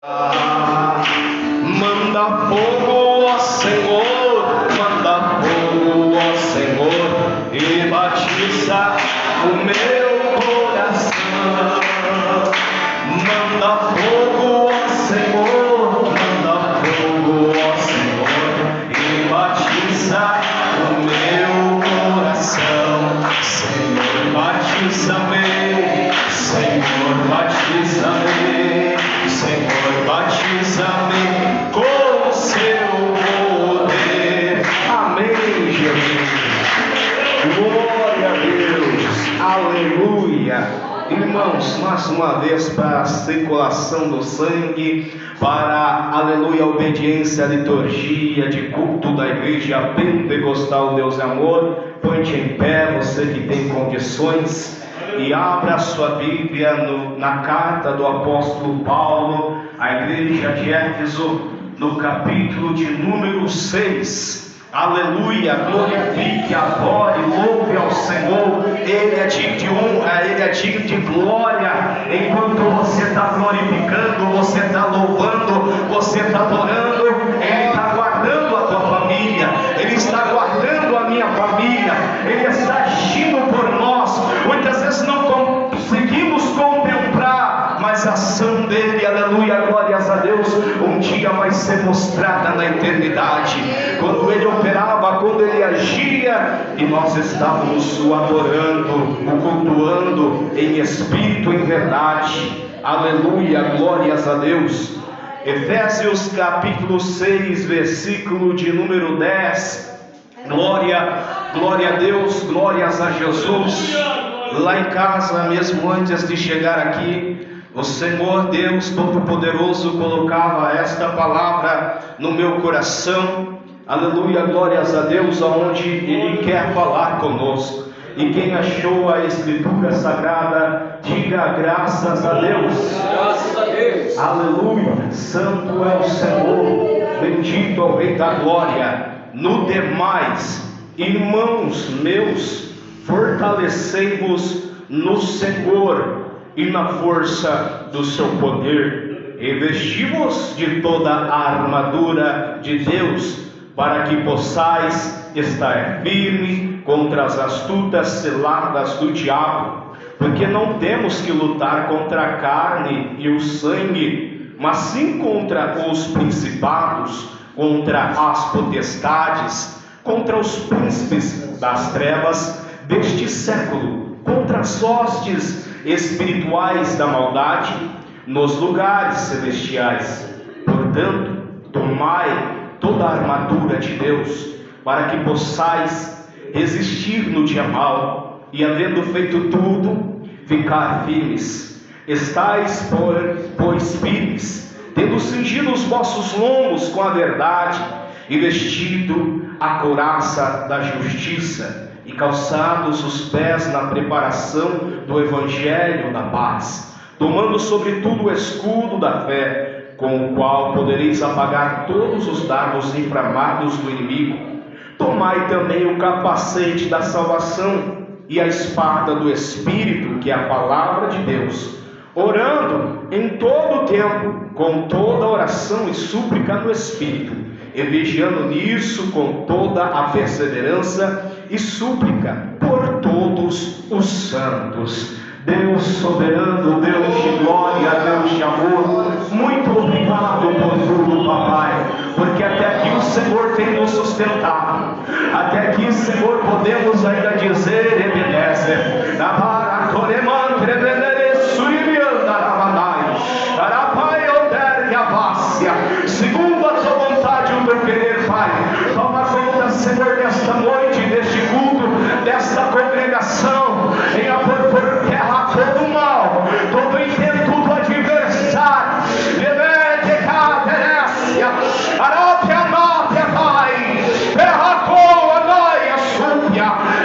Manda fogo, ó Senhor, manda fogo, ó Senhor, e batiza o meu coração. Manda fogo, ó Senhor, manda fogo, ó Senhor, e batiza o meu coração. Senhor, batiza-me, Senhor, batiza-me, Senhor, batiza-me com o seu poder. Amém, Jesus. Glória a Deus. Aleluia. Irmãos, mais uma vez para a circulação do sangue, para, aleluia, a obediência à liturgia de culto da igreja pentecostal Deus é Amor. Põe-te em pé, você que tem condições, e abra a sua Bíblia na carta do apóstolo Paulo à igreja de Éfeso, no capítulo de número 6. Aleluia, glorifique, adore, louve ao Senhor. Ele é digno de honra, Ele é digno de glória. Enquanto você está glorificando, você está louvando, você está adorando, Ele está guardando a tua família, Ele está guardando a minha família, Ele está agindo por nós. Muitas vezes não conseguimos contemplar, mas a ação dele, aleluia, glórias a Deus, um dia vai ser mostrada na eternidade. Quando ele operava, quando ele agia, e nós estávamos o adorando, o cultuando em espírito e em verdade. Aleluia, glórias a Deus. Efésios capítulo 6, versículo de número 10. Glória a Deus, glórias a Jesus. Lá em casa, mesmo antes de chegar aqui, o Senhor Deus Todo-Poderoso colocava esta palavra no meu coração. Aleluia, glórias a Deus, aonde Ele quer falar conosco. E quem achou a Escritura Sagrada, diga graças a Deus. Graças a Deus. Aleluia, santo é o Senhor, bendito é o Rei da Glória. No demais, irmãos meus, fortalecei-vos no Senhor e na força do seu poder, e vesti-vos de toda a armadura de Deus, para que possais estar firme contra as astutas ciladas do diabo, porque não temos que lutar contra a carne e o sangue, mas sim contra os principados, contra as potestades, contra os príncipes das trevas deste século, contra as hostes espirituais da maldade nos lugares celestiais. Portanto, tomai toda a armadura de Deus, para que possais resistir no dia mau, e havendo feito tudo, ficar firmes. Estais, pois, firmes, tendo cingido os vossos lombos com a verdade, e vestido a couraça da justiça, e calçados os pés na preparação do evangelho da paz, tomando sobretudo o escudo da fé, com o qual podereis apagar todos os dardos inflamados do inimigo. Tomai também o capacete da salvação e a espada do Espírito, que é a palavra de Deus, orando em todo o tempo, com toda oração e súplica no Espírito, e vigiando nisso com toda a perseverança e súplica por todos os santos. Deus soberano, Deus de glória, Deus de amor, muito obrigado por tudo, papai, porque até aqui o Senhor tem nos sustentado, até aqui, Senhor, podemos ainda dizer, Ebenezer, segundo a tua vontade e o teu querer, Pai. Toma conta, Senhor, desta noite, deste culto, desta congregação, venha por terra todo o mal, todo o intento do adversário,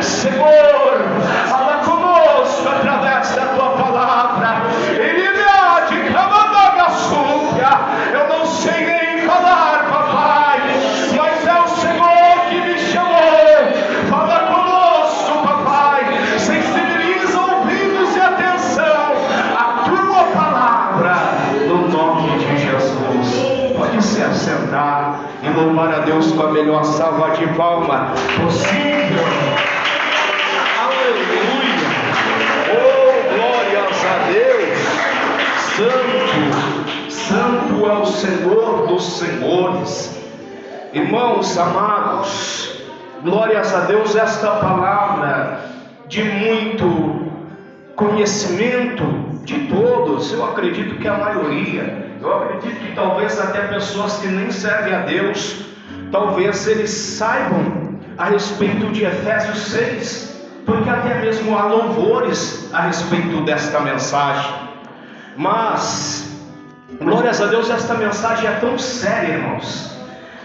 Senhor, fala conosco através da tua palavra. Eu não sei nem falar, papai, mas é o Senhor que me chamou. Fala conosco, papai. pode se assentar e louvar a Deus com a melhor salva de palma possível. Aleluia! Oh, glórias a Deus! Santo, santo é o Senhor dos senhores. Irmãos amados, glórias a Deus, esta palavra de muito conhecimento de todos, eu acredito que a maioria, eu acredito que talvez até pessoas que nem servem a Deus, talvez eles saibam a respeito de Efésios 6, porque até mesmo há louvores a respeito desta mensagem. Mas, glórias a Deus, esta mensagem é tão séria, irmãos,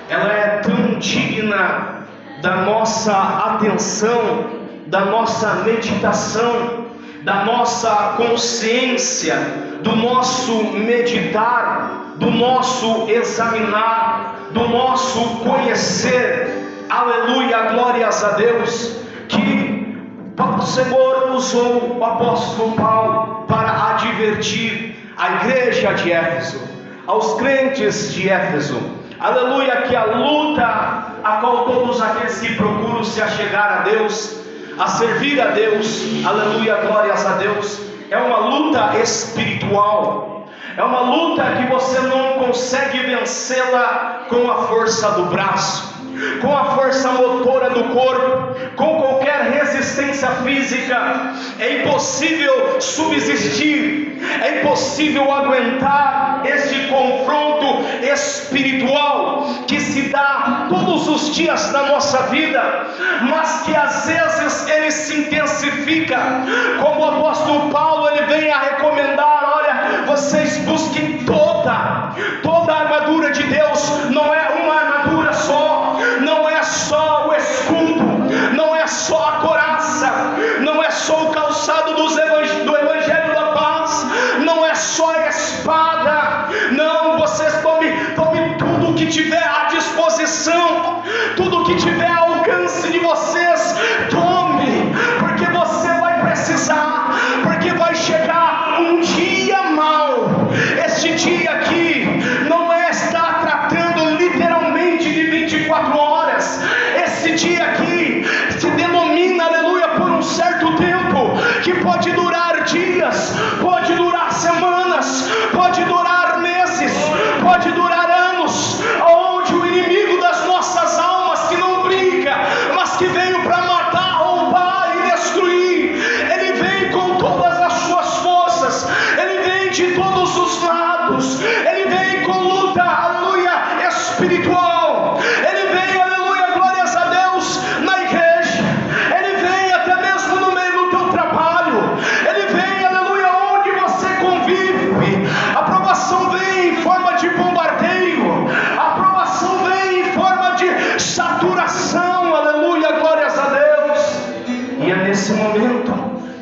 ela é tão digna da nossa atenção, da nossa meditação, da nossa consciência, do nosso meditar, do nosso examinar, do nosso conhecer. Aleluia, glórias a Deus, que o Senhor usou o apóstolo Paulo para advertir a igreja de Éfeso, aos crentes de Éfeso. Aleluia, que a luta a qual todos aqueles que procuram se achegar a Deus, a servir a Deus, aleluia, glórias a Deus, é uma luta espiritual, é uma luta que você não consegue vencê-la com a força do braço, com a força motora do corpo, com qualquer resistência física. É impossível subsistir, é impossível aguentar este confronto espiritual que se dá todos os dias da nossa vida, mas que às vezes ele se intensifica. Como o apóstolo Paulo, ele vem a recomendar: olha, vocês busquem toda a armadura de Deus. Não é uma armadura só, não é só o escudo, não é só a couraça, não é só o calçado do Evangelho da Paz, não é só a espada. Não, vocês tome tudo que tiver à disposição, tudo que tiver ao alcance de vocês, tome, porque você vai precisar, porque vai chegar um dia mau. Este dia aqui não está tratando literalmente de 24 horas, esse dia aqui se denomina, aleluia, por um certo tempo, que pode durar dias, pode durar semanas, pode durar meses, pode durar anos, onde o inimigo das nossas almas, que não brinca, mas que veio para matar, roubar e destruir, ele vem com todas as suas forças, ele vem de todos os lados, ele vem com luta, aleluia, espiritual, ele vem, aleluia, glórias a Deus, na igreja, ele vem até mesmo no meio do teu trabalho, ele vem, aleluia, onde você convive. A aprovação vem em forma de bombardeio, a aprovação vem em forma de saturação, aleluia, glórias a Deus. E é nesse momento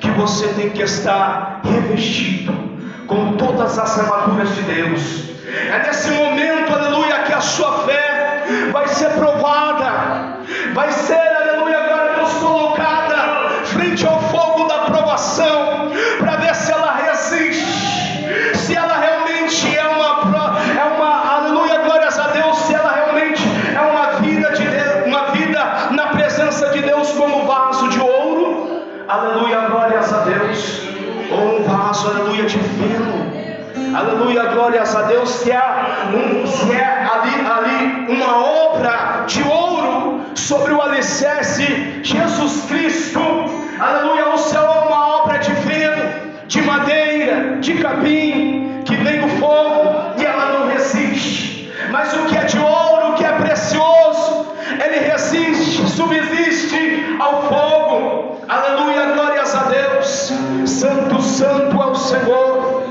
que você tem que estar revestido com todas as armaduras de Deus. É nesse momento, aleluia, que a sua fé vai ser provada, vai ser, aleluia, glória a Deus, colocada frente ao fogo da provação, para ver se ela resiste, se ela realmente é uma, aleluia, glórias a Deus, se ela realmente é uma vida de Deus, uma vida na presença de Deus, como vaso de ouro, aleluia, glórias a Deus, ou um vaso, aleluia, de feno, aleluia, glórias a Deus, se é ali uma obra de ouro sobre o alicerce Jesus Cristo, aleluia, o céu é uma obra de feno, de madeira, de capim, que vem do fogo e ela não resiste. Mas o que é de ouro, o que é precioso, ele resiste, subsiste ao fogo. Aleluia, glórias a Deus. Santo, santo é o Senhor.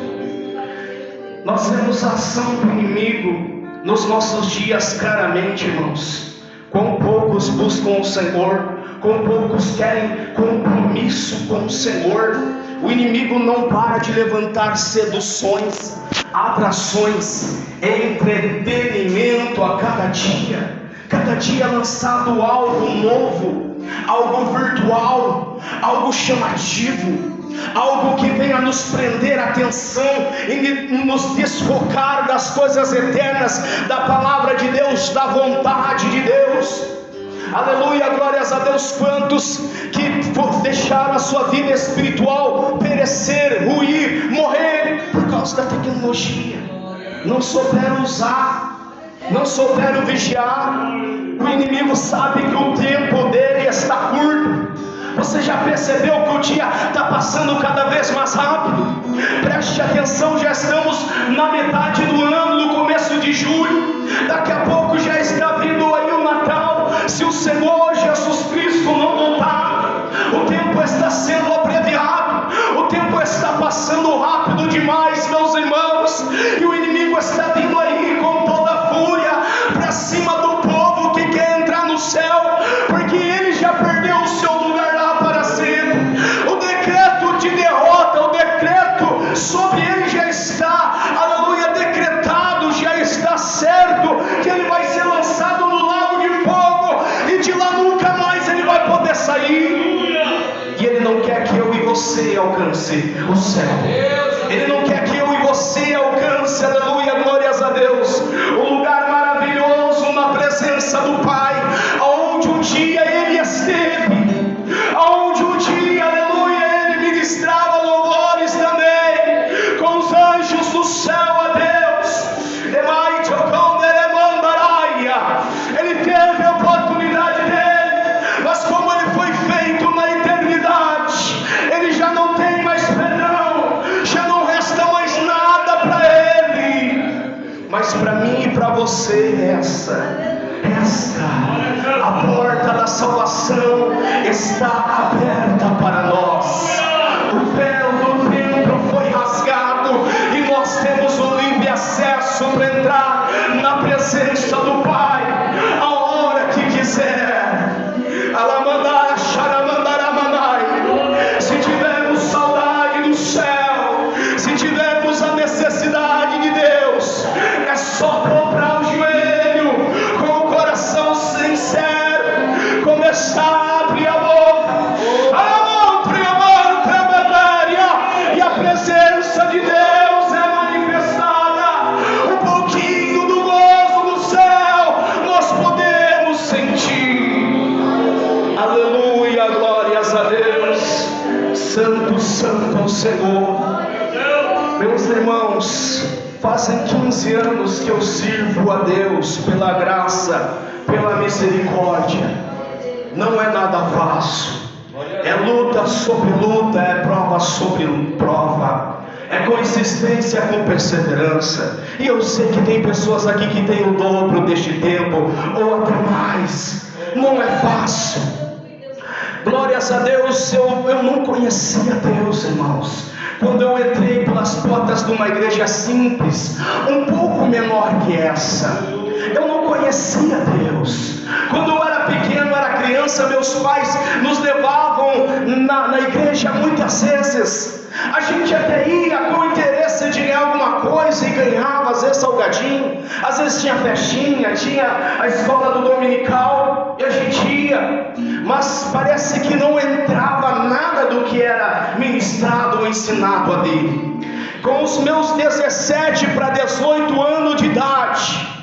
Nós vemos a ação do inimigo nos nossos dias claramente, irmãos. Quão poucos buscam o Senhor, quão poucos querem compromisso com o Senhor. O inimigo não para de levantar seduções, atrações, entretenimento a cada dia lançado algo novo, algo virtual, algo chamativo, algo que venha nos prender a atenção e nos desfocar das coisas eternas, da palavra de Deus, da vontade de Deus. Aleluia, glórias a Deus. Quantos que deixaram a sua vida espiritual perecer, ruir, morrer por causa da tecnologia, não souberam usar, não souberam vigiar. O inimigo sabe que o tempo dele está curto. Você já percebeu que o dia está passando cada vez mais rápido? Preste atenção, já estamos na metade do ano, no começo de julho. Daqui a pouco já está vindo aí o Natal. Se o Senhor Jesus Cristo não voltar, o tempo está sendo abreviado, o tempo está passando rápido demais, meus irmãos. E o inimigo está vindo aí com toda a fúria para cima do povo que quer entrar no céu, porque ele já perdeu o seu lugar lá para sempre. O decreto de derrota, o decreto sobre ele já está, aleluia, decretado, já está certo que ele vai ser lançado no lago de fogo, e de lá nunca mais ele vai poder sair. E ele não quer que eu e você alcance o céu. Ele não quer que eu e você alcance, aleluia, glórias a Deus, um lugar maravilhoso na presença do Pai, aonde um dia ele esteve, aonde um dia, aleluia, ele ministrava louvores também com os anjos do céu a Deus. Ele teve a oportunidade dele, mas como ele foi feito na eternidade, ele já não tem mais perdão, já não resta mais nada para ele. Mas para mim e para você, a porta da salvação está aberta para nós. O véu do templo foi rasgado e nós temos o livre acesso para entrar na presença do Pai a hora que quiser. Alamandara, xaramandaramandai. Se tivermos saudade do céu, se tivermos a necessidade de Deus, é só dobrar o joelho com o coração sincero, começar a abrir a boca, e a presença de Deus é manifestada. Um pouquinho do gozo do céu nós podemos sentir. Aleluia, glórias a Deus. Santo, santo é o Senhor. Meus irmãos, fazem 15 anos que eu sirvo a Deus pela graça, pela misericórdia. Não é nada fácil. É luta sobre luta, é prova sobre prova, é consistência com perseverança. E eu sei que tem pessoas aqui que têm o dobro deste tempo, ou até mais. Não é fácil. Glórias a Deus. Eu não conhecia Deus, irmãos, quando eu entrei pelas portas de uma igreja simples, um pouco menor que essa. Eu não conhecia Deus. Quando eu era pequeno, era criança, meus pais nos levavam na igreja muitas vezes. A gente até ia com o interesse de ganhar alguma coisa e ganhava, às vezes salgadinho, às vezes tinha festinha, tinha a escola do dominical e a gente ia, mas parece que não entrava nada do que era ministrado ou ensinado ali. Com os meus 17 para 18 anos de idade,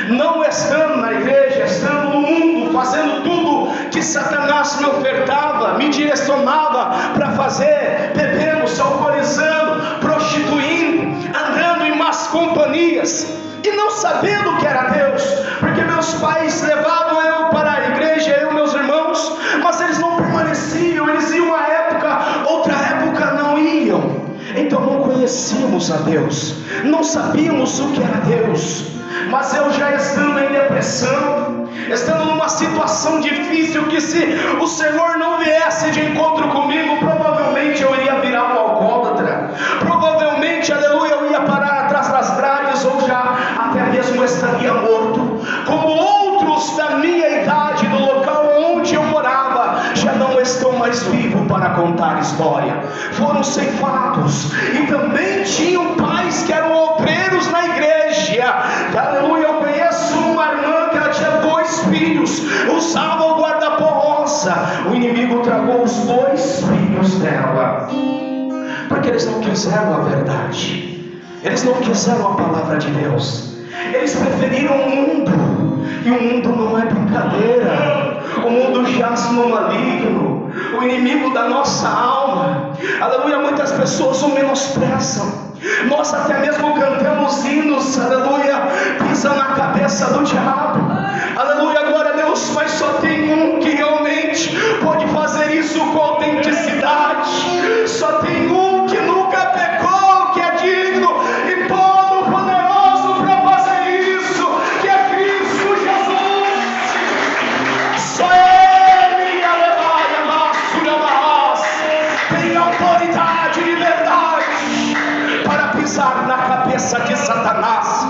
não estando na igreja, estando no mundo, fazendo tudo que Satanás me ofertava, me direcionava para fazer, bebendo, se alcoolizando, prostituindo, andando em más companhias, e não sabendo o que era Deus, porque meus pais levavam eu para a igreja, eu e meus irmãos, mas eles não permaneciam, eles iam uma época, outra época não iam. Então não conhecíamos a Deus, não sabíamos o que era Deus. Mas eu já estando em depressão, estando numa situação difícil, que se o Senhor não viesse de encontro comigo, provavelmente eu iria virar um alcoólatra, provavelmente, aleluia, eu ia parar atrás das grades, ou já até mesmo estaria morto, como outros da minha idade, do local onde eu morava, já não estão mais vivos para contar história, foram ceifados. E também tinham pais que eram obreiros na igreja, aleluia. Eu conheço uma irmã que ela tinha 2 filhos, usava o guarda-pó rosa, o inimigo tragou os 2 filhos dela. porque eles não quiseram a verdade, eles não quiseram a palavra de Deus, eles preferiram o mundo, e o mundo não é brincadeira. O mundo jaz no maligno, o inimigo da nossa alma. Aleluia, muitas pessoas o menosprezam. Nós até mesmo cantamos hinos, aleluia, pisa na cabeça do diabo. Aleluia, glória a Deus, mas só tem um que realmente pode fazer isso com autenticidade. Só tem um que nunca pecou, que é digno e todo poderoso para fazer isso, que é Cristo Jesus. Só Ele, aleluia, tem autoridade e liberdade para pisar na cabeça de Satanás,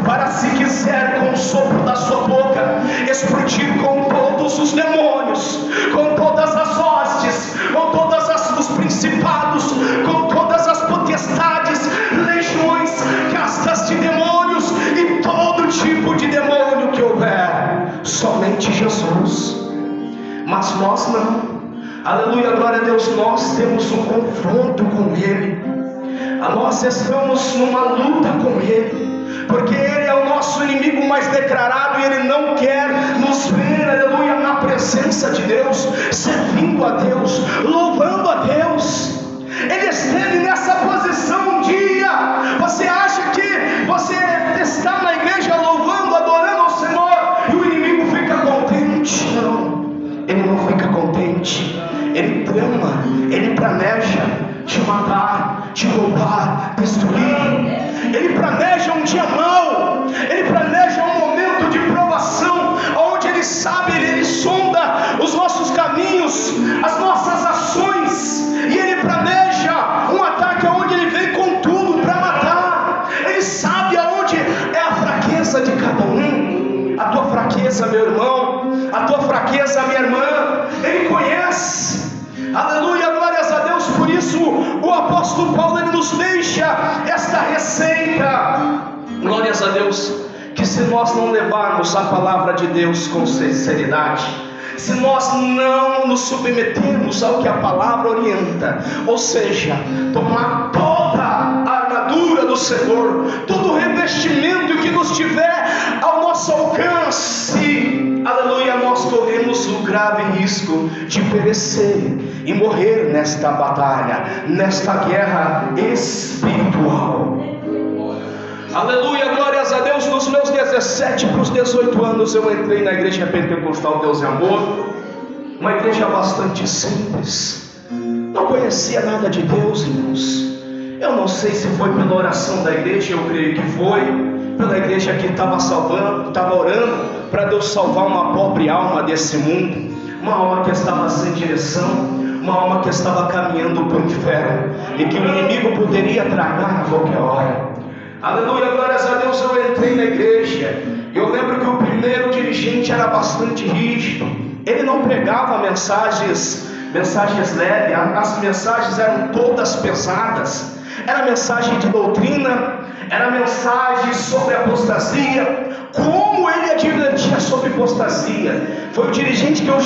para, se quiser, com o sopro da sua boca, explodir com todos os demônios, com todas as hostes, com todos os principados, com todas as potestades, legiões, castas de demônios e todo tipo de demônio que houver. Somente Jesus. Mas nós não. Aleluia, glória a Deus, nós temos um confronto com Ele. Nós estamos numa luta com Ele, porque Ele é o nosso inimigo mais declarado, e Ele não quer nos ver, aleluia, na presença de Deus, servindo a Deus, louvando a Deus. Ele esteve nessa posição um dia. Você acha que você está na igreja louvando, adorando ao Senhor, e o inimigo fica contente? Não, ele não fica contente. Ele trama, ele planeja te matar, te roubar, destruir. Ele planeja um dia mau, ele planeja um momento de provação, onde ele sabe, ele sonda os nossos caminhos, as nossas ações, e ele planeja um ataque onde ele vem com tudo para matar. Ele sabe aonde é a fraqueza de cada um. A tua fraqueza, meu irmão, a tua fraqueza, minha irmã, ele conhece. Aleluia, glórias a Deus. Por isso o apóstolo Paulo, ele nos deixa esta receita. Glórias a Deus, que se nós não levarmos a palavra de Deus com sinceridade, se nós não nos submetermos ao que a palavra orienta, ou seja, tomar toda a armadura do Senhor, todo o revestimento que nos tiver ao nosso alcance, aleluia, nós corremos o grave risco de perecer e morrer nesta batalha, nesta guerra espiritual. Aleluia, glórias a Deus. Nos meus 17 para os 18 anos, eu entrei na igreja pentecostal Deus e Amor, uma igreja bastante simples. Não conhecia nada de Deus, irmãos. Eu não sei se foi pela oração da igreja, eu creio que foi pela igreja que estava orando para Deus salvar uma pobre alma desse mundo, uma alma que estava sem direção, uma alma que estava caminhando para o inferno e que o inimigo poderia tragar a qualquer hora. Aleluia, glórias a Deus. Eu entrei na igreja. Eu lembro que o primeiro dirigente era bastante rígido. Ele não pregava mensagens leves. As mensagens eram todas pesadas. Era mensagem de doutrina, era mensagem sobre apostasia. Como ele advertia sobre apostasia. Foi o dirigente que eu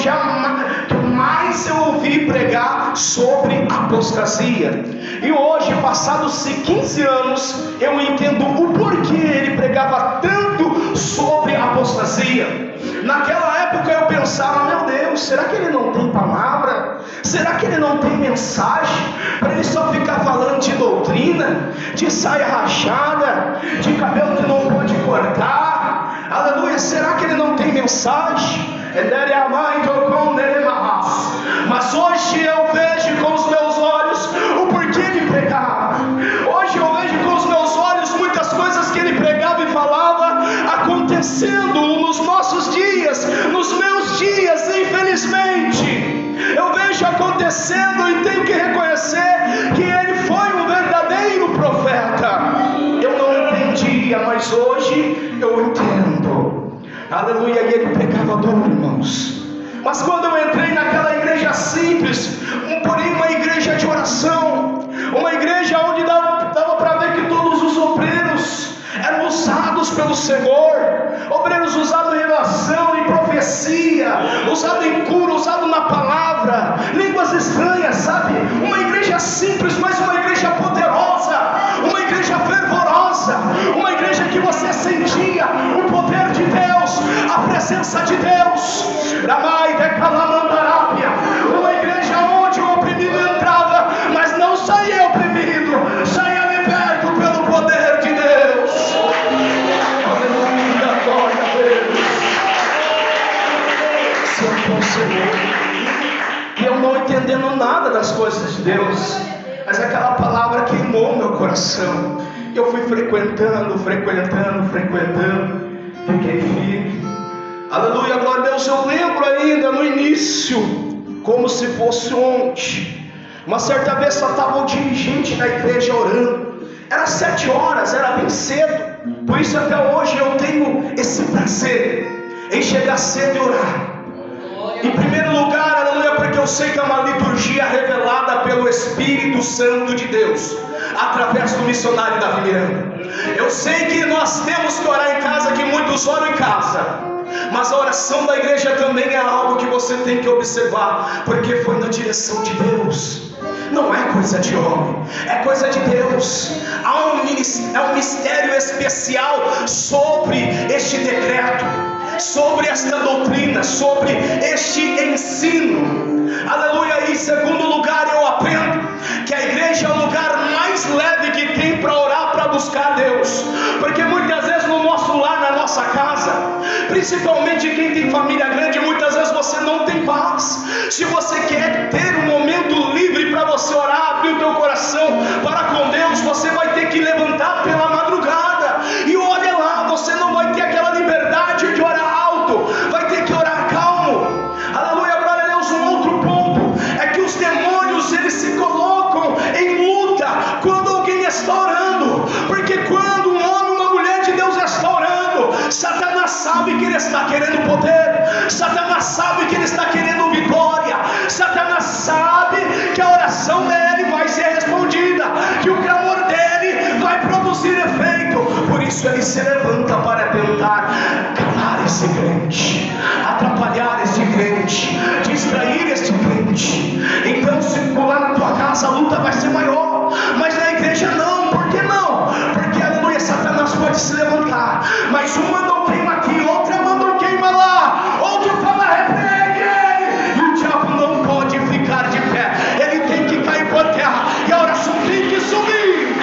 mais eu ouvi pregar sobre apostasia. E hoje, passados 15 anos, eu entendo o porquê ele pregava tanto sobre apostasia. Naquela época eu pensava, meu Deus, será que ele não tem palavra? Será que ele não tem mensagem? Para ele só ficar falando de doutrina, de saia rachada, de cabelo que não pode cortar. Aleluia, será que ele não tem mensagem? Mas hoje eu vejo com os meus olhos o porquê ele pregava. Hoje eu vejo com os meus olhos muitas coisas que ele pregava e falava acontecendo nos nossos dias, nos meus dias, infelizmente. Eu vejo acontecendo e tenho que reconhecer que ele foi um verdadeiro profeta. Eu não entendia, mas hoje eu entendo. Aleluia, e ele pregava duro, irmãos. Mas quando eu entrei naquela igreja simples, porém uma igreja de oração, uma igreja onde dava para ver que todos os obreiros eram usados pelo Senhor, obreiros usados em revelação e profecia, profecia, usado em cura, usado na palavra, línguas estranhas, sabe? Uma igreja simples, mas uma igreja poderosa, uma igreja fervorosa, uma igreja que você sentia o poder de Deus, a presença de Deus. Uma igreja onde o oprimido entrava, mas não saía oprimido, saía liberto pelo poder de Deus. Aleluia, glória a Deus. Santo Senhor. E eu não entendendo nada das coisas de Deus, mas aquela palavra queimou meu coração. Eu fui frequentando, fiquei firme. Aleluia, glória a Deus. Eu lembro ainda no início, como se fosse ontem. Uma certa vez só estava o dirigente da igreja orando. Era 7 horas, era bem cedo. Por isso até hoje eu tenho esse prazer em chegar cedo e orar. Em primeiro lugar, aleluia, porque eu sei que é uma liturgia revelada pelo Espírito Santo de Deus, através do missionário Davi Miranda. Eu sei que nós temos que orar em casa, que muitos oram em casa, mas a oração da igreja também é algo que você tem que observar, porque foi na direção de Deus. Não é coisa de homem, é coisa de Deus. Há um mistério especial sobre este decreto, sobre esta doutrina, sobre este ensino. Aleluia. E em segundo lugar, eu aprendo que a igreja é o lugar mais leve que tem para orar, para buscar Deus. Porque muitas vezes no nosso lar, na nossa casa, principalmente quem tem família grande, muitas vezes você não tem paz. Se você quer ter um momento livre para você orar, abrir o teu coração para com Deus, você vai ter que levantar pela madrugada. E olha lá, você não vai ter aquela liberdade de orar alto, vai ter que orar calmo. Aleluia, glória a Deus. Um outro ponto é que os demônios, eles se colocam em luta quando alguém está orando. Porque quando um homem, uma mulher de Deus está orando, Satanás sabe que ele está querendo poder, Satanás sabe que ele está querendo vitória, Satanás sabe que a oração dele vai ser respondida, que o clamor dele vai produzir efeito. Por isso ele se levanta para tentar calar esse crente, atrapalhar esse crente, distrair esse crente. Então, se for lá na tua casa, a luta vai ser maior, mas na igreja não. Por que não? Porque, aleluia, Satanás pode se levantar, mas um manda um queima aqui, outra manda um queima lá, outro fala repreende ele, e o diabo não pode ficar de pé, ele tem que cair por terra, e a oração tem que subir.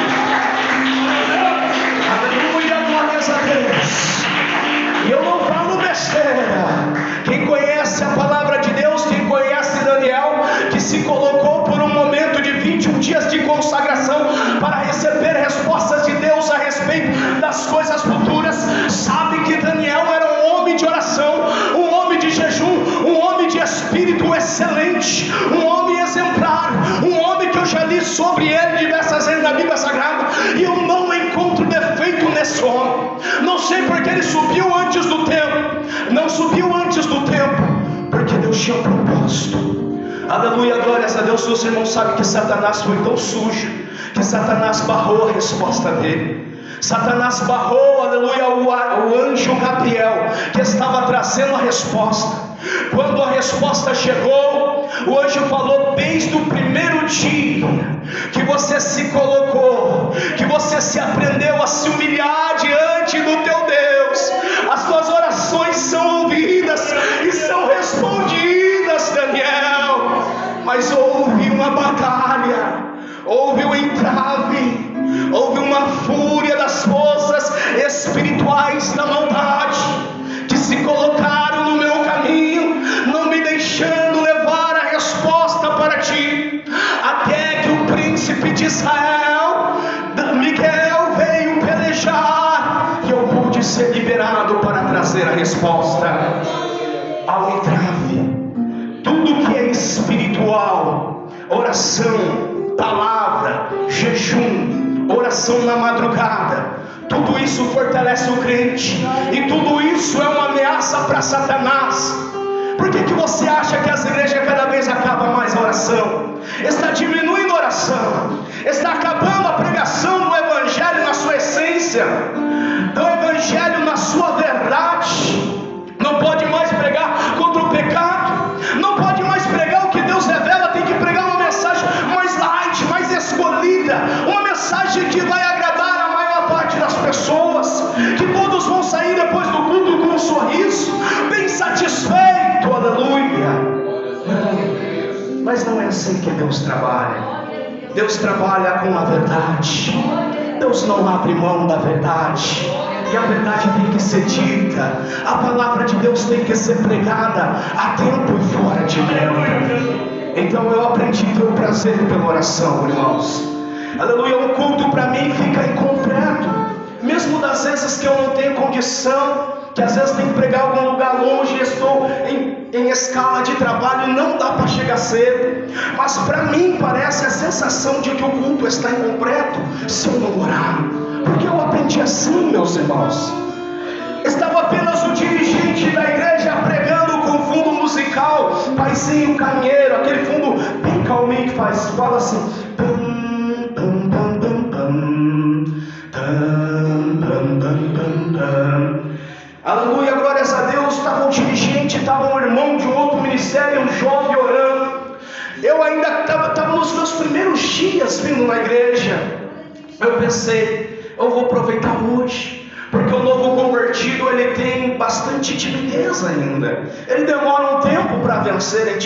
Aleluia, glórias a Deus. E eu não falo besteira. Quem conhece a palavra de Deus, quem conhece Daniel, que se colocou por um momento de 21 dias de consagração para receber respostas de Deus a respeito das coisas futuras, sabe que Daniel era um homem de oração, um homem de jejum, um homem de espírito excelente, um homem exemplar, um homem que eu já li sobre ele diversas vezes na Bíblia Sagrada, e eu não encontro defeito nesse homem. Não sei porque ele subiu antes do tempo, não subiu antes do tempo, porque Deus tinha um propósito. Aleluia, glórias a Deus. Os irmãos sabem que Satanás foi tão sujo que Satanás barrou a resposta dele. Satanás barrou, aleluia, o anjo Gabriel, que estava trazendo a resposta. Quando a resposta chegou, o anjo falou: desde o primeiro dia que você se colocou, que você se aprendeu a se humilhar diante do teu Deus, as tuas orações são ouvidas e são respondidas, Daniel. Mas houve uma batalha, houve um entrave, houve uma fúria das forças espirituais da maldade, que se colocaram no meu caminho, não me deixando levar a resposta para ti, até que o príncipe de Israel, Miguel, veio pelejar, e eu pude ser liberado para trazer a resposta. Ao entrave, tudo que é espiritual, oração, palavra, jejum, oração na madrugada, tudo isso fortalece o crente, e tudo isso é uma ameaça para Satanás. Por que você acha que as igrejas cada vez acabam mais a oração? Está diminuindo a oração, está acabando a pregação do Evangelho na sua essência, do Evangelho na sua verdade. Não pode mais pregar que Deus trabalha. Deus trabalha com a verdade. Deus não abre mão da verdade. E a verdade tem que ser dita. A palavra de Deus tem que ser pregada a tempo e fora de tempo. Então eu aprendi a ter o prazer pela oração, irmãos. Aleluia. Um culto para mim fica incompleto, mesmo das vezes que eu não tenho condição, que às vezes tenho que pregar em algum lugar longe, estou em escala de trabalho e não dá para chegar cedo. Mas para mim parece a sensação de que o culto está incompleto se eu não orar. Porque eu aprendi assim, meus irmãos. Estava apenas o dirigente da igreja pregando com fundo musical, Paizinho Caminheiro, aquele fundo bem calminho que fala assim, pam, pam, pam, pam, pam, pam, pam, pam. Aleluia, glórias a Deus. Estava um dirigente, estava um irmão de outro ministério, um jovem orando. Eu ainda estava nos meus primeiros dias vindo na igreja. Eu pensei, eu vou aproveitar hoje, porque o novo convertido, ele tem bastante timidez ainda. Ele demora um tempo para vencer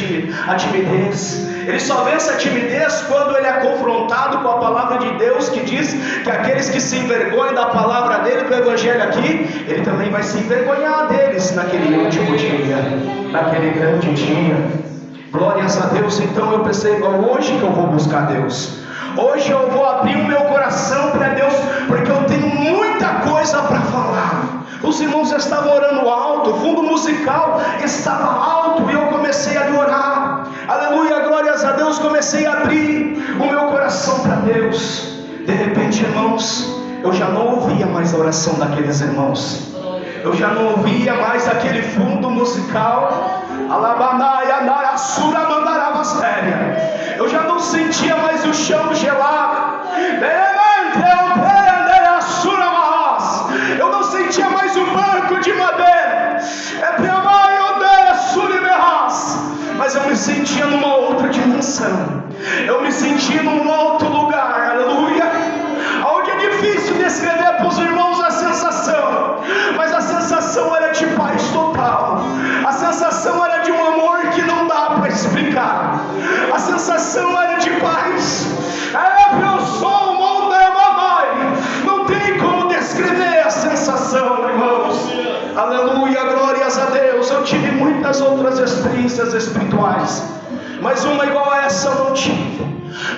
a timidez. Ele só vence a timidez quando ele é confrontado com a palavra de Deus, que diz que aqueles que se envergonham da palavra dele, do evangelho aqui, ele também vai se envergonhar deles naquele último dia, naquele grande dia. Glórias a Deus. Então eu pensei, hoje que eu vou buscar Deus. Hoje eu vou abrir o meu coração para Deus, porque eu tenho muita coisa para falar. Os irmãos estavam orando alto, o fundo musical estava alto, e eu comecei a orar. Aleluia, glórias a Deus. Comecei a abrir o meu coração para Deus. De repente, irmãos, eu já não ouvia mais a oração daqueles irmãos. Eu já não ouvia mais aquele fundo musical. Eu já não sentia mais o chão gelado. Eu não sentia mais o banco de madeira. Mas eu me sentia numa outra dimensão. Eu me sentia num outro lugar. Aleluia. Onde é difícil descrever para os irmãos a sensação, mas a sensação era de paz total. A sensação era de um amor que não dá para explicar. A sensação era de paz. Não tem como descrever a sensação, irmãos. Aleluia, glórias a Deus. Eu tive muitas outras experiências espirituais, mas uma igual a essa eu não tive.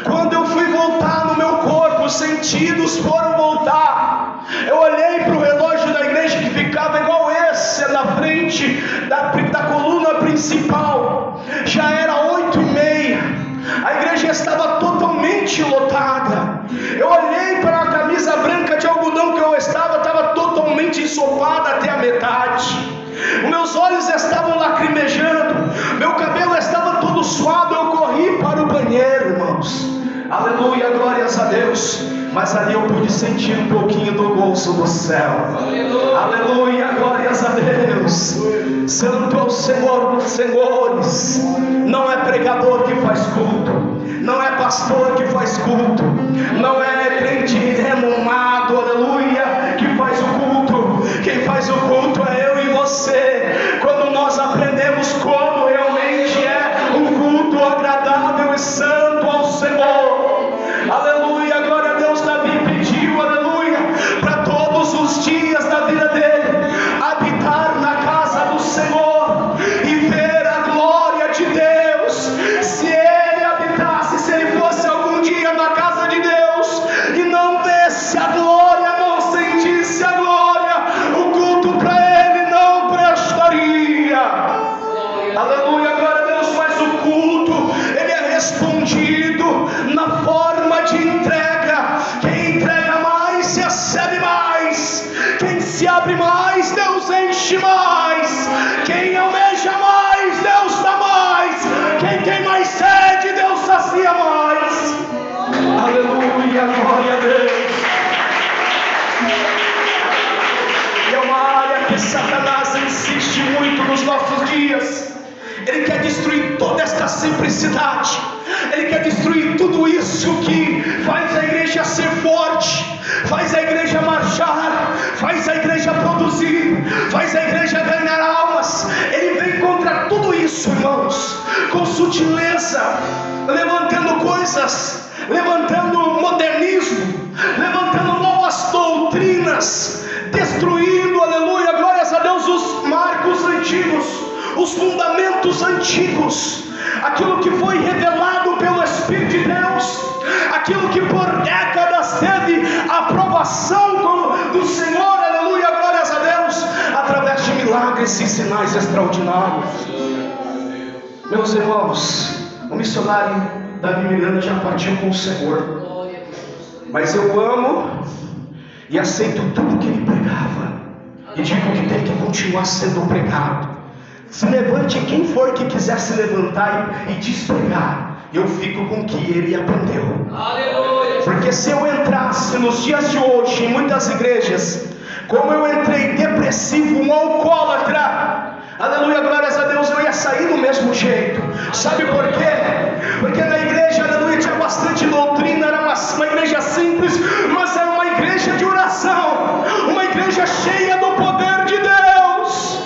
Quando eu fui voltar no meu corpo, os sentidos foram voltar. Eu olhei para o relógio da igreja que ficava igual esse, na frente da coluna principal. Já era 8:30. A igreja estava totalmente lotada. Eu olhei para a camisa branca de algodão que eu estava totalmente ensopada até a metade. Meus olhos estavam lacrimejando, meu cabelo estava todo suado. Eu corri para o banheiro, irmãos. Aleluia, glórias a Deus. Mas ali eu pude sentir um pouquinho do gozo do céu. Aleluia, glórias a Deus. Santo é o Senhor dos senhores. Não é pregador que faz culto, não é pastor que faz culto, não é crente renomado, aleluia, que faz o culto. Quem faz o culto é eu e você. Quando nós aprendemos como realmente é um culto agradável e santo ao Senhor. Aleluia, glória a Deus. Davi pediu, aleluia, para todos os dias da vida dele habitar na casa do Senhor e ver a glória de Deus. Se ele habitasse, se ele fosse algum dia na casa de Deus e não vesse a glória, não sentisse a glória, o culto para ele não prestaria. Aleluia, glória a Deus. Mas o culto, ele é respondido na forma de entrega. Quem entrega mais recebe mais. Quem se abre mais, Deus enche mais. Quem almeja mais, Deus dá mais. Quem tem mais sede, Deus sacia mais. Aleluia, glória a Deus. E é uma área que Satanás insiste muito nos nossos dias. Ele quer destruir toda esta simplicidade. Ele quer destruir tudo isso que faz a igreja ser forte, faz a igreja marchar, faz a igreja produzir, faz a igreja ganhar almas. Ele vem contra tudo isso, irmãos, com sutileza, levantando coisas, levantando modernismo, levantando novas doutrinas, destruindo, aleluia, glórias a Deus, os marcos antigos, os fundamentos antigos, aquilo que foi revelado pelo Espírito de Deus, aquilo que por décadas teve a aprovação do Senhor, aleluia, glórias a Deus, através de milagres e sinais extraordinários. Meus irmãos, o missionário Davi Miranda já partiu com o Senhor, mas eu amo e aceito tudo que ele pregava, e digo que tem que continuar sendo pregado. Se levante quem for que quiser se levantar e despregar, eu fico com o que ele aprendeu. Aleluia. Porque se eu entrasse nos dias de hoje em muitas igrejas, como eu entrei depressivo, um alcoólatra, aleluia, glórias a Deus, eu ia sair do mesmo jeito. Sabe por quê? Porque na igreja, aleluia, tinha bastante doutrina, era uma igreja simples, mas era uma igreja de oração, uma igreja cheia do poder de Deus.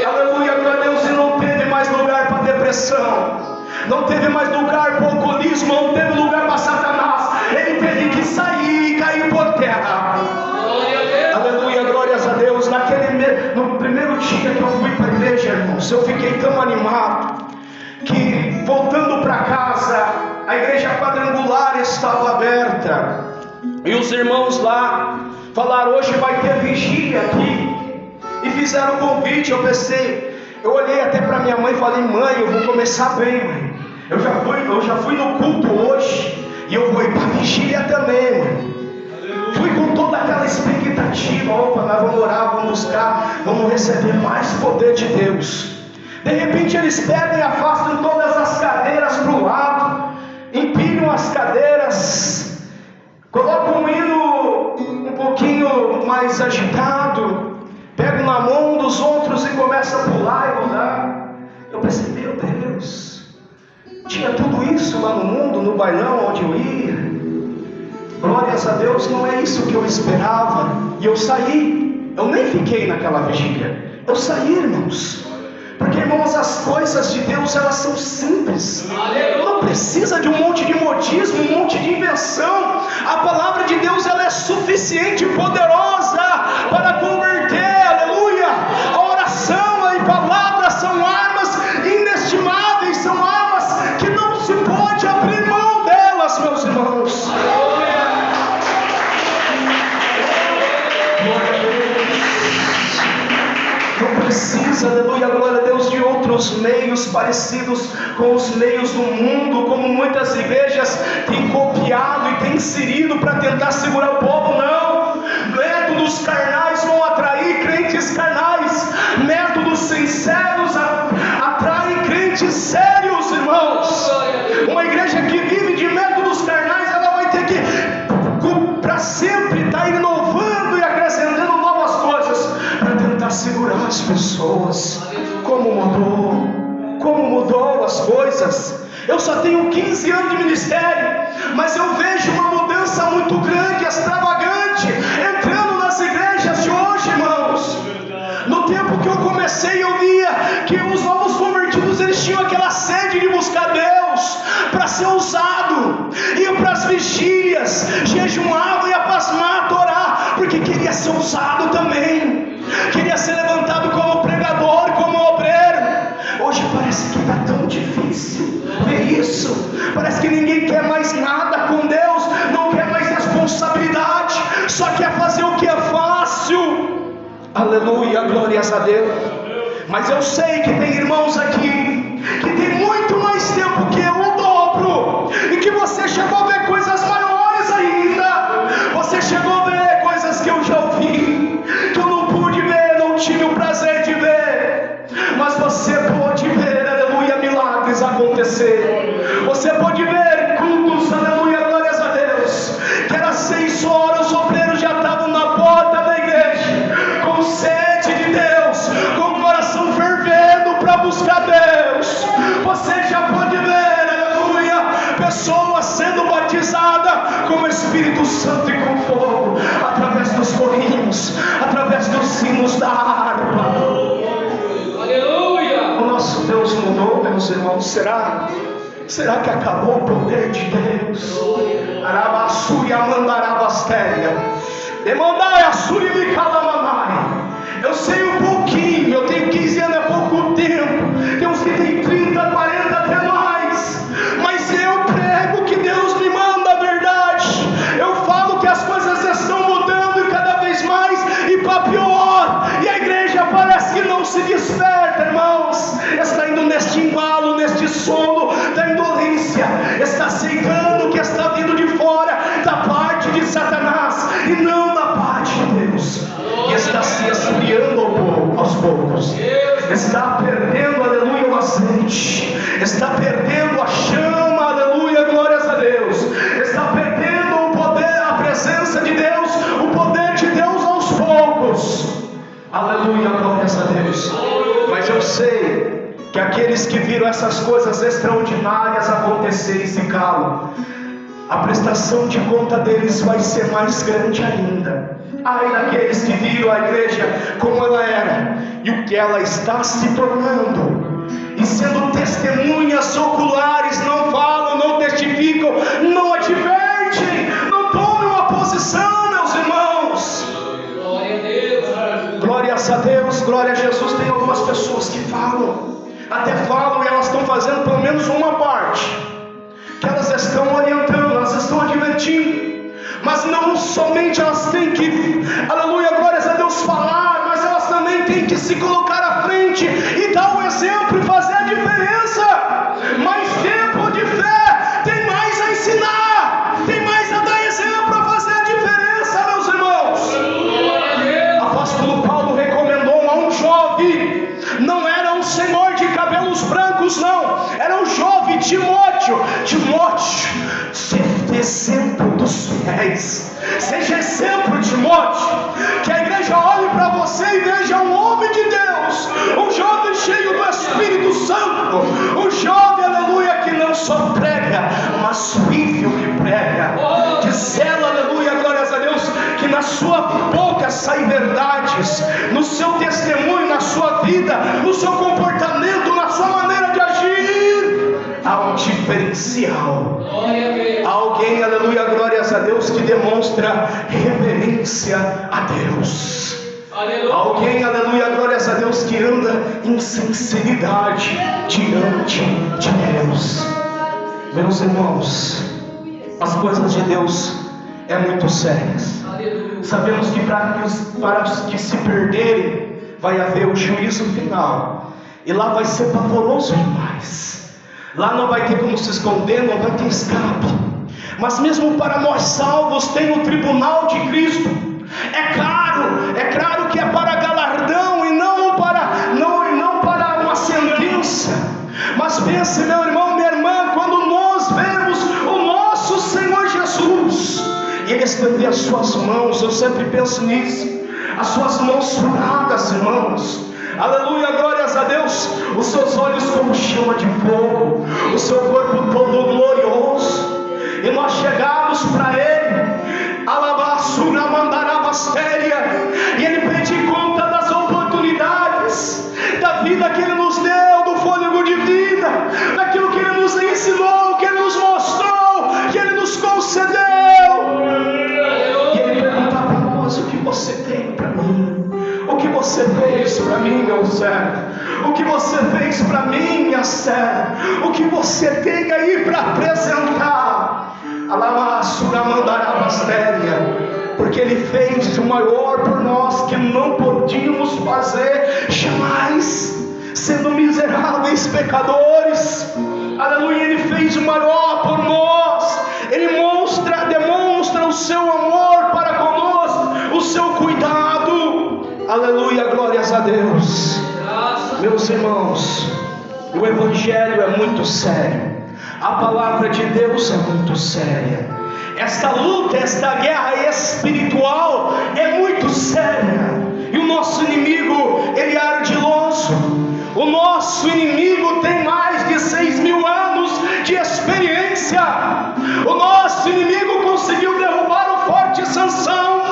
Aleluia, glória a Deus, e não teve mais lugar para depressão, não teve mais lugar para o alcoolismo, não teve lugar para Satanás. Ele teve que sair e cair por terra. Aleluia, glórias a Deus. No primeiro dia que eu fui para a igreja, irmãos, eu fiquei tão animado que, voltando para casa, a igreja quadrangular estava aberta, e os irmãos lá falaram: hoje vai ter vigília aqui, e fizeram o convite. Eu olhei até para minha mãe e falei: mãe, eu vou começar bem, mãe, eu já fui no culto hoje, e eu vou ir para a vigília também, mãe. Fui com toda aquela expectativa: opa, nós vamos orar, vamos buscar, vamos receber mais poder de Deus. De repente eles pegam e afastam todas as cadeiras para o lado, empilham as cadeiras, colocam um hino um pouquinho mais agitado, pegam na mão dos outros e começam a pular e rodar. Eu pensei: meu Deus, tinha tudo isso lá no mundo, no bailão onde eu ia. Glórias a Deus, não é isso que eu esperava. E eu saí, eu nem fiquei naquela vigília, eu saí, irmãos. Porque, irmãos, as coisas de Deus, elas são simples. Não precisa de um monte de modismo, um monte de invenção. A palavra de Deus, ela é suficiente e poderosa para converter, aleluia. A oração e palavras são armas inestimáveis, são armas que não se pode abrir mão delas, meus irmãos. Não precisa, aleluia, glória a Deus, de outros meios parecidos com os meios do mundo, como muitas igrejas têm copiado e têm inserido para tentar segurar o povo. Não, métodos carnais vão atrair crentes carnais, métodos sinceros atraem crentes sérios, irmãos. Uma igreja que vive de métodos carnais, ela vai ter que, para sempre, estar inovando e acrescentando novas coisas para tentar segurar as pessoas. Como mudou as coisas. Eu só tenho 15 anos de ministério, mas eu vejo uma mudança muito grande, extravagante, entrando nas igrejas de hoje, irmãos. No tempo que eu comecei, eu via que os novos convertidos, eles tinham aquela sede de buscar Deus para ser usado, iam para as vigílias, jejuavam, ia para as matas orar, porque queria ser usado também, queria ser levantado como pregador, como obreiro. Hoje parece que está tão difícil ver isso. Parece que ninguém quer mais nada com Deus, não quer mais responsabilidade, só quer fazer o que é fácil. Aleluia, glórias a Deus. Mas eu sei que tem irmãos aqui que tem muito mais tempo que eu, o dobro, e que você chegou a ver coisas maiores ainda. Você chegou a ver coisas que eu já ouvi, que eu não pude ver, não tive o prazer de ver, mas você pode ver, aleluia, milagres acontecer. Você pode ver cultos, aleluia, glórias a Deus, que era 6 horas, os obreiros já estavam na porta da igreja, com sede de Deus, com o coração fervendo para buscar Deus. Você já pode ver, aleluia, pessoas sendo batizadas com o Espírito Santo e com fogo, através dos corinhos, através dos sinos da harpa. Aleluia! O nosso Deus mudou, meus irmãos. Será Será que acabou o poder de Deus? Arabassúria mandarabastéria. Demandai a Surimi Calamamai. Eu sei um pouquinho, eu tenho 15 anos, é pouco tempo. Tem uns que tem 30, 40, até mais. Mas eu prego que Deus me manda a verdade. Eu falo que as coisas estão mudando e cada vez mais e para pior. E a igreja parece que não se desperta, irmãos. Está indo neste embalo, neste sono da indolência. Está aceitando o que está vindo de fora, da parte de Satanás e não da parte de Deus. E está se esfriando aos poucos. Está perdendo, aleluia, o azeite. Está perdendo a chama, aleluia, glórias a Deus. Está perdendo o poder, a presença de Deus, o poder de Deus aos poucos. Aleluia, glórias a Deus. Mas eu sei que aqueles que viram essas coisas extraordinárias acontecerem se calam. A prestação de conta deles vai ser mais grande ainda. Ai daqueles que viram a igreja como ela era e o que ela está se tornando, e sendo testemunhas oculares, não falam, não testificam, não advertem, não tomam uma posição, meus irmãos. Glória a Deus. Glórias a Deus, glória a Jesus. Tem algumas pessoas que falam, até falam, e elas estão fazendo pelo menos uma parte, que elas estão orientando, elas estão advertindo. Mas não somente elas têm que, aleluia, glórias a Deus, falar, mas elas também têm que se colocar à frente e dar o exemplo e fazer a diferença. Mais tempo de fé, tem mais a ensinar, tem mais a dar exemplo, a fazer a diferença, meus irmãos. Apóstolo Paulo recomendou a um jovem, não era um senhor de cabelos brancos, não, era um jovem, Timóteo, seja exemplo dos fiéis, seja exemplo, Timóteo, que a igreja olhe para você e veja um homem de Deus, um jovem cheio do Espírito Santo, um jovem, aleluia, que não só prega, mas vive o que prega, que zela, aleluia, glórias a Deus, que na sua boca saem verdades, no seu testemunho, na sua vida, no seu comportamento, na sua maneira de agir, há um diferencial. Alguém, aleluia, glórias a Deus, que demonstra reverência a Deus. Aleluia. Alguém, aleluia, glórias a Deus, que anda em sinceridade diante de Deus. Meus irmãos, as coisas de Deus é muito sérias. Sabemos que para os que se perderem vai haver o juízo final, e lá vai ser pavoroso demais. Lá não vai ter como se esconder, não vai ter escape. Mas mesmo para nós salvos tem o tribunal de Cristo. É claro que é para galardão e não para uma sentença. Mas pense, meu irmão, minha irmã, quando nós vemos o nosso Senhor Jesus e Ele estender as suas mãos, eu sempre penso nisso, as suas mãos furadas, irmãos. Aleluia, glórias a Deus. Os seus olhos como chama de fogo, o seu corpo todo glorioso, e nós chegamos para Ele, alabassura mandarabastéria, e Ele pede conta das oportunidades, da vida que Ele nos deu, do fôlego de vida, daquilo que Ele nos ensinou, que Ele nos mostrou, que Ele nos concedeu. E Ele pergunta para nós: o que você tem para mim? O que você fez para mim, meu servo? O que você fez para mim, minha serva? O que você tem aí para apresentar? Alamassura mandarabastéria, porque Ele fez o maior por nós que não podíamos fazer jamais, sendo miseráveis pecadores. Aleluia, Ele fez o maior por nós. Ele demonstra o seu amor para conosco, o seu cuidado. Aleluia, glórias a Deus. Meus irmãos, o Evangelho é muito sério, a palavra de Deus é muito séria. Esta luta, esta guerra espiritual é muito séria. E o nosso inimigo, ele é ardiloso. O nosso inimigo tem mais de 6.000 anos de experiência. O nosso inimigo conseguiu derrubar o forte Sansão.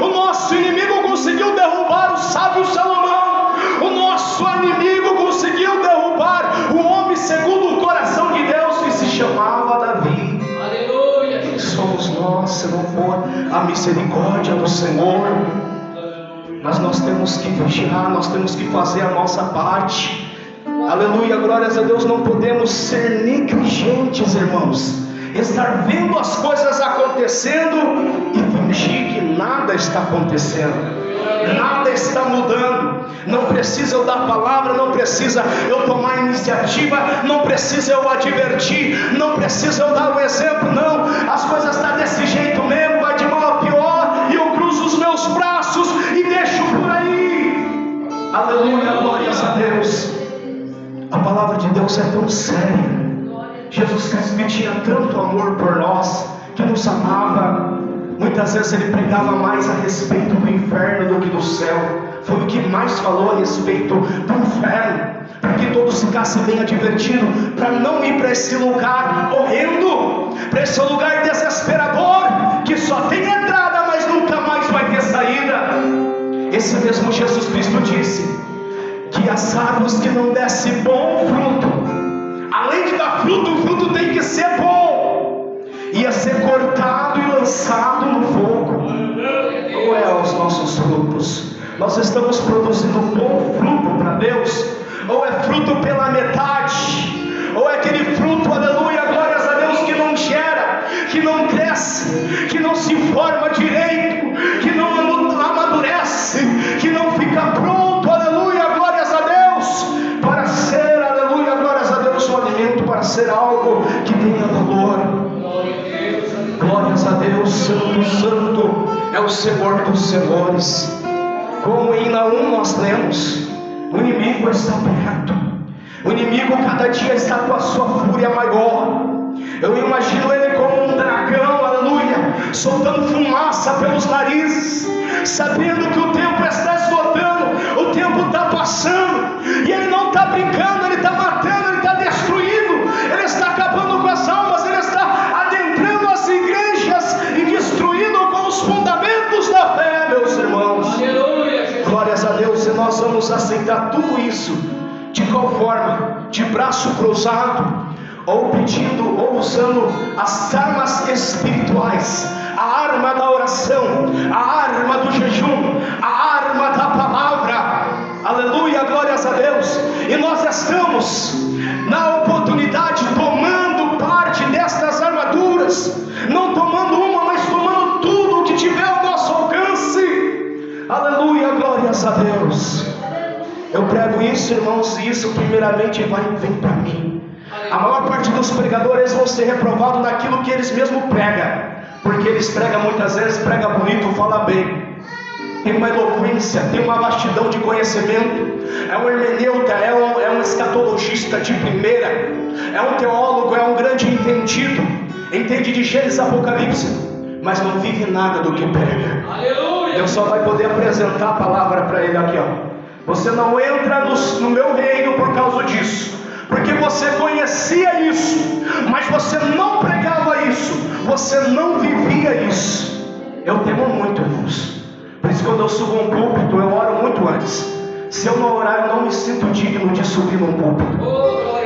O nosso inimigo conseguiu derrubar o sábio Salomão. O nosso inimigo conseguiu derrubar o homem segundo o coração de Deus, que se misericórdia do Senhor. Mas nós temos que vigiar, nós temos que fazer a nossa parte. Aleluia, glórias a Deus. Não podemos ser negligentes, irmãos, estar vendo as coisas acontecendo e fingir que nada está acontecendo, nada está mudando. Não precisa eu dar palavra, não precisa eu tomar iniciativa, não precisa eu advertir, não precisa eu dar o exemplo, não. As coisas estão desse jeito mesmo, vai de mal a pior, e eu cruzo os meus braços e deixo por aí. Aleluia, glórias a Deus. A palavra de Deus é tão séria. Jesus Cristo tinha tanto amor por nós, que nos amava. Muitas vezes ele pregava mais a respeito do inferno do que do céu. Foi o que mais falou a respeito do inferno, para que todos ficassem bem advertidos, para não ir para esse lugar horrendo, para esse lugar desesperador, que só tem entrada, mas nunca mais vai ter saída. Esse mesmo Jesus Cristo disse que as árvores que não dessem bom fruto, além de dar fruto, o fruto tem que ser bom, ia ser cortado e lançado no fogo. Qual é os nossos frutos? Nós estamos produzindo bom fruto para Deus? Ou é fruto pela metade? Ou é aquele fruto, aleluia, glórias a Deus, que não gera, que não cresce, que não se forma direito, que não amadurece, que não fica pronto, aleluia, glórias a Deus, para ser, aleluia, glórias a Deus, um alimento, para ser algo que tenha valor. Glórias a Deus. Santo, santo é o Senhor dos senhores. Como em Naum nós lemos, o inimigo está perto, o inimigo cada dia está com a sua fúria maior. Eu imagino ele como um dragão, aleluia, soltando fumaça pelos narizes, sabendo que o tempo está esgotando, o tempo está passando, e ele não está brincando, ele está matando, ele está destruindo, ele está acabando com as almas, ele está adentrando as igrejas e destruindo com os fundamentos da fé, meus irmãos. Glórias a Deus. E nós vamos aceitar tudo isso de qual forma? De braço cruzado, ou pedindo, ou usando as armas espirituais, a arma da oração, a arma do jejum, a arma da palavra. Aleluia, glórias a Deus. E nós estamos na oportunidade tomando parte destas armaduras, não tomando uma, mas tomando tudo que tiver ao nosso alcance. Aleluia, glórias a Deus. Eu prego isso, irmãos, e isso primeiramente vem para mim. A maior parte dos pregadores vão ser reprovados naquilo que eles mesmos pregam, porque eles pregam muitas vezes, pregam bonito, fala bem, tem uma eloquência, tem uma vastidão de conhecimento, é um hermeneuta, é um escatologista de primeira, é um teólogo, é um grande entendido, entende de Gênesis e Apocalipse, mas não vive nada do que prega. Deus só vai poder apresentar a palavra para ele aqui, ó. Você não entra no meu reino por causa disso, porque você conhecia isso, mas você não pregava isso, você não vivia isso. Eu temo muito, irmãos. Por isso, quando eu subo um púlpito, eu oro muito antes. Se eu não orar, eu não me sinto digno de subir num púlpito.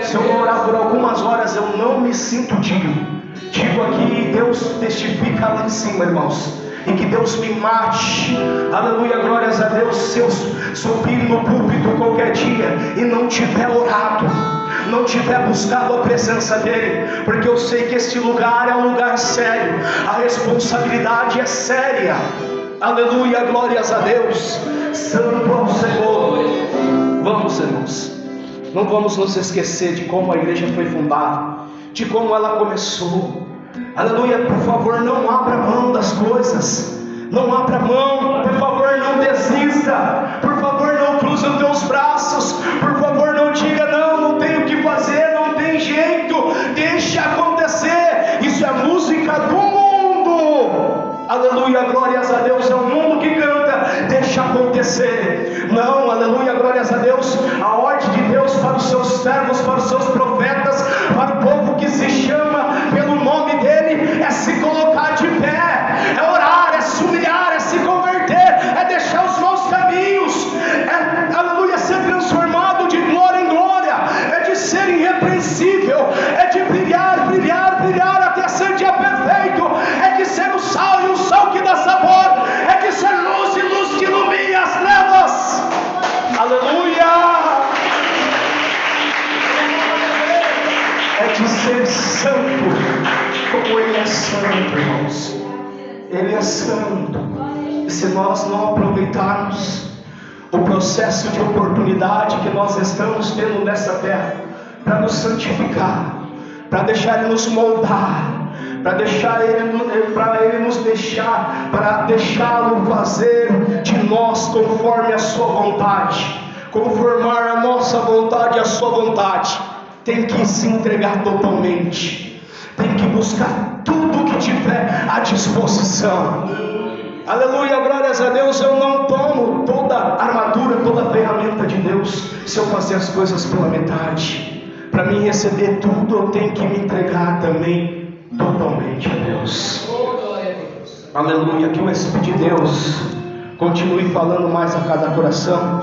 Se eu não orar por algumas horas, eu não me sinto digno. Digo aqui, Deus testifica lá em cima, irmãos, e que Deus me mate, aleluia, glórias a Deus, se eu subir no púlpito qualquer dia e não tiver orado, não tiver buscado a presença dele, porque eu sei que esse lugar é um lugar sério, a responsabilidade é séria. Aleluia, glórias a Deus. Santo ao Senhor. Vamos, irmãos, não vamos nos esquecer de como a igreja foi fundada, de como ela começou. Aleluia, por favor, não abra mão das coisas, não abra mão, por favor, não desista, por favor, não cruze os teus braços, por favor, não diga não tenho o que fazer, não tem jeito, deixa acontecer. Isso é música do mundo. Aleluia, glórias a Deus, é o mundo que canta, deixa acontecer. Não, aleluia, glórias a Deus, a ordem de Deus para os seus servos, para os seus profetas, para o povo que se chama pelo nome dele, é se colocar de pé, é orar, é se humilhar, é se converter, é deixar os maus caminhos, é, aleluia, ser transformado de glória em glória, é de ser irrepreensível, é de brilhar, brilhar, brilhar até ser dia perfeito, é de ser o sal, e o sal que dá sabor como Ele é santo, irmãos. Ele é santo. E se nós não aproveitarmos o processo de oportunidade que nós estamos tendo nessa terra para nos santificar, para deixar Ele nos moldar, para deixá-lo fazer de nós conforme a sua vontade, conformar a nossa vontade à sua vontade, tem que se entregar totalmente, tem que buscar tudo que tiver à disposição. Aleluia, glórias a Deus. Eu não tomo toda a armadura, toda a ferramenta de Deus se eu fazer as coisas pela metade. Para mim receber tudo, eu tenho que me entregar também totalmente a Deus. Aleluia, que o Espírito de Deus continue falando mais a cada coração.